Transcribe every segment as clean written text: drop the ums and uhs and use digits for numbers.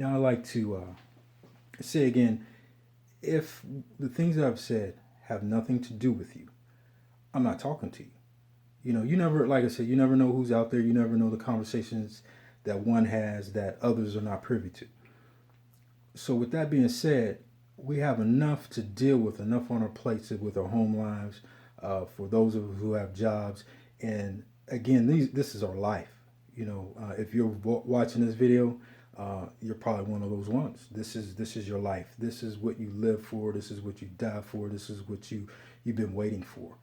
Now, I like to say again, if the things that I've said have nothing to do with you, I'm not talking to you. You never, like I said, you never know who's out there. You never know the conversations that one has that others are not privy to. So, with that being said, we have enough to deal with, enough on our plates with our home lives, for those of us who have jobs. And again, this is our life. If you're watching this video, you're probably one of those ones. This is your life. This is what you live for. This is what you die for. This is what you've been waiting for.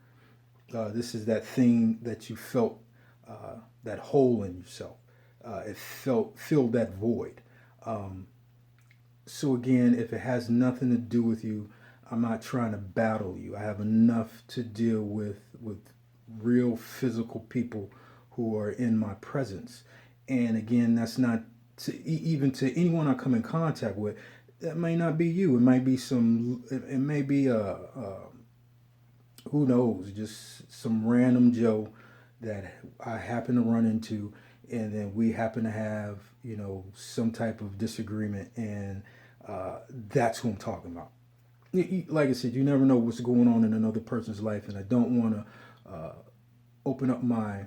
This is that thing that you felt, that hole in yourself. It filled that void. So again, if it has nothing to do with you, I'm not trying to battle you. I have enough to deal with real physical people who are in my presence. And again, that's not even to anyone I come in contact with. That may not be you. It might be some. It may be who knows, just some random Joe that I happen to run into, and then we happen to have some type of disagreement, and that's who I'm talking about. Like I said, you never know what's going on in another person's life, and I don't want to open up my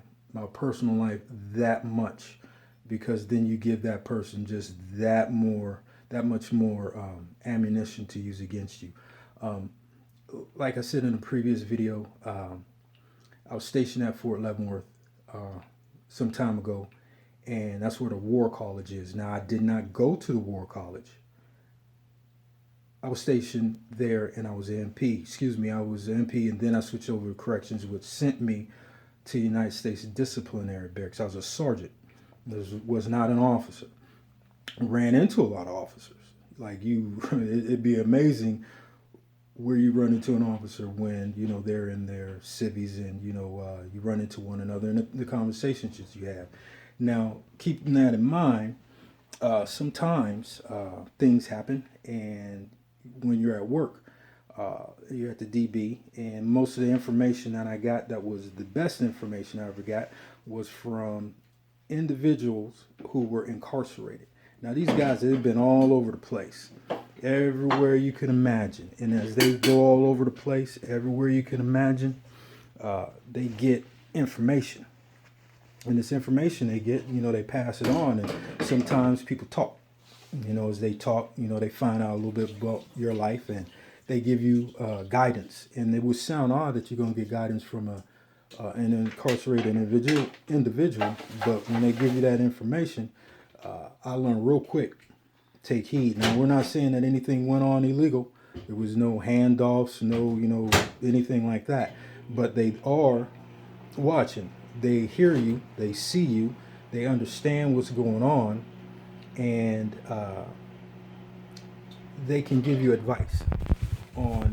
personal life that much, because then you give that person just that much more ammunition to use against you. Um, like I said in a previous video, I was stationed at Fort Leavenworth some time ago, and that's where the War College is. Now, I did not go to the War College. I was stationed there, and I was an MP. Excuse me, I was an MP, and then I switched over to corrections, which sent me to the United States Disciplinary Barracks. I was a sergeant. Was not an officer. Ran into a lot of officers. Like you, it'd be amazing where you run into an officer when they're in their civvies, and you run into one another, and the conversations that you have. Now, keeping that in mind, sometimes things happen, and when you're at work, you're at the DB, and most of the information that I got, that was the best information I ever got, was from individuals who were incarcerated. Now, these guys, they've been all over the place, everywhere you can imagine. And as they go all over the place, everywhere you can imagine, they get information. And this information they get, they pass it on. And sometimes people talk. As they talk, they find out a little bit about your life, and they give you guidance. And it would sound odd that you're going to get guidance from an incarcerated individual, but when they give you that information, I learned real quick. Take heed. Now, we're not saying that anything went on illegal. There was no handoffs, no, anything like that. But they are watching. They hear you. They see you. They understand what's going on, and they can give you advice on